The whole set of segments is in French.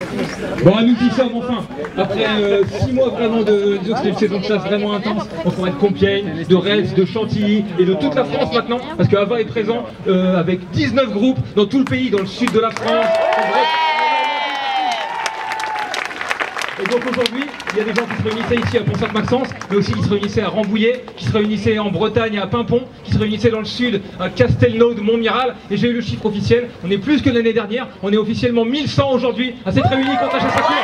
Bon, nous y sommes enfin, après 6 mois vraiment de c'était une saison de chasse vraiment intense, en forêt de Compiègne, de Retz, de Chantilly et de toute la France maintenant, parce que Ava est présent avec 19 groupes dans tout le pays, dans le sud de la France. Et donc aujourd'hui, il y a des gens qui se réunissaient ici à Pont-Sainte-Maxence, mais aussi qui se réunissaient à Rambouillet, qui se réunissaient en Bretagne à Pimpon, qui se réunissaient dans le sud à Castelnau de Montmiral. Et j'ai eu le chiffre officiel, on est plus que l'année dernière, on est officiellement 1100 aujourd'hui à cette réunion contre la chasse à courre.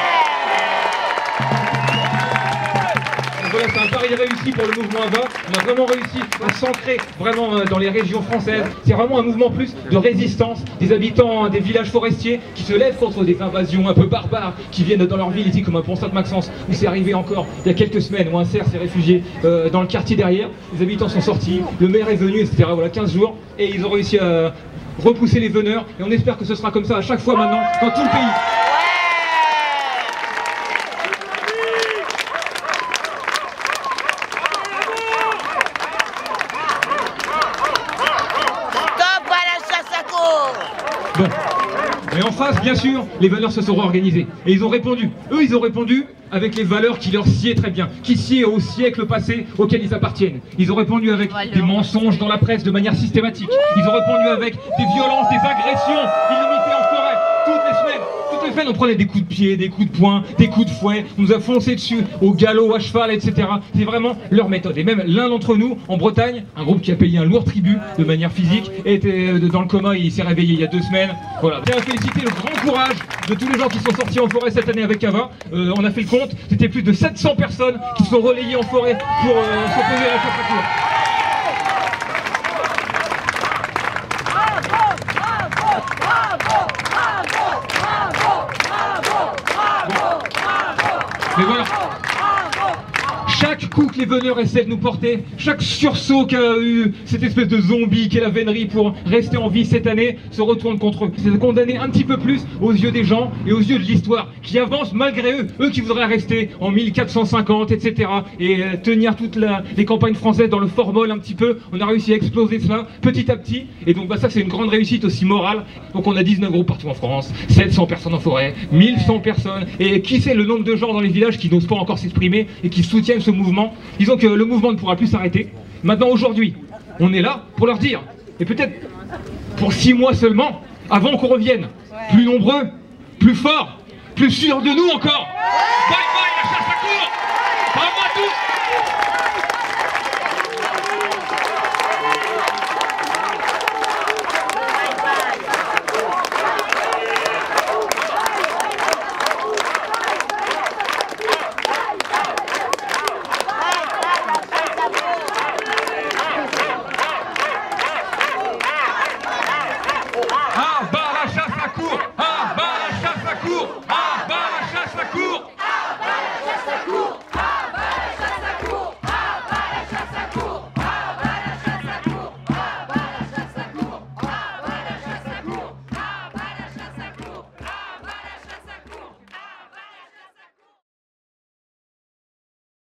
Voilà, c'est un pari réussi pour le mouvement Ava. On a vraiment réussi à s'ancrer vraiment dans les régions françaises. C'est vraiment un mouvement plus de résistance des habitants des villages forestiers qui se lèvent contre des invasions un peu barbares qui viennent dans leur ville ici comme un Pont-Sainte-Maxence où c'est arrivé encore il y a quelques semaines où un cerf s'est réfugié dans le quartier derrière. Les habitants sont sortis, le maire est venu, etc. Voilà, 15 jours et ils ont réussi à repousser les veneurs et on espère que ce sera comme ça à chaque fois maintenant dans tout le pays. Bon. Et en face, bien sûr, les veneurs se sont organisés. Et ils ont répondu. Eux, ils ont répondu avec les valeurs qui leur sied très bien, qui sied au siècle passé auquel ils appartiennent. Ils ont répondu avec des mensonges dans la presse de manière systématique. Ils ont répondu avec des violences, des agressions illimitées en forêt. Toutes les semaines, on prenait des coups de pied, des coups de poing, des coups de fouet. On nous a foncé dessus au galop, à cheval, etc. C'est vraiment leur méthode. Et même l'un d'entre nous, en Bretagne, un groupe qui a payé un lourd tribut de manière physique, était dans le coma, il s'est réveillé il y a 2 semaines. Voilà. Je tiens à féliciter le grand courage de tous les gens qui sont sortis en forêt cette année avec Ava. On a fait le compte, c'était plus de 700 personnes qui se sont relayées en forêt pour s'opposer à la chasse à courre. Mais voilà, chaque coup que les veneurs essaient de nous porter, chaque sursaut qu'a eu cette espèce de zombie qu'est la vénerie pour rester en vie cette année, se retourne contre eux. C'est de condamner un petit peu plus aux yeux des gens et aux yeux de l'histoire qui avance malgré eux, eux qui voudraient rester en 1450, etc. et tenir toutes les campagnes françaises dans le formol un petit peu. On a réussi à exploser cela petit à petit et donc ça c'est une grande réussite aussi morale. Donc on a 19 groupes partout en France, 700 personnes en forêt, 1100 personnes et qui sait le nombre de gens dans les villages qui n'osent pas encore s'exprimer et qui soutiennent ce mouvement. Disons que le mouvement ne pourra plus s'arrêter. Maintenant aujourd'hui, on est là pour leur dire, et peut-être pour 6 mois seulement, avant qu'on revienne, plus nombreux, plus forts, plus sûrs de nous encore. Bye bye la chasse à courre. Bravo à tous.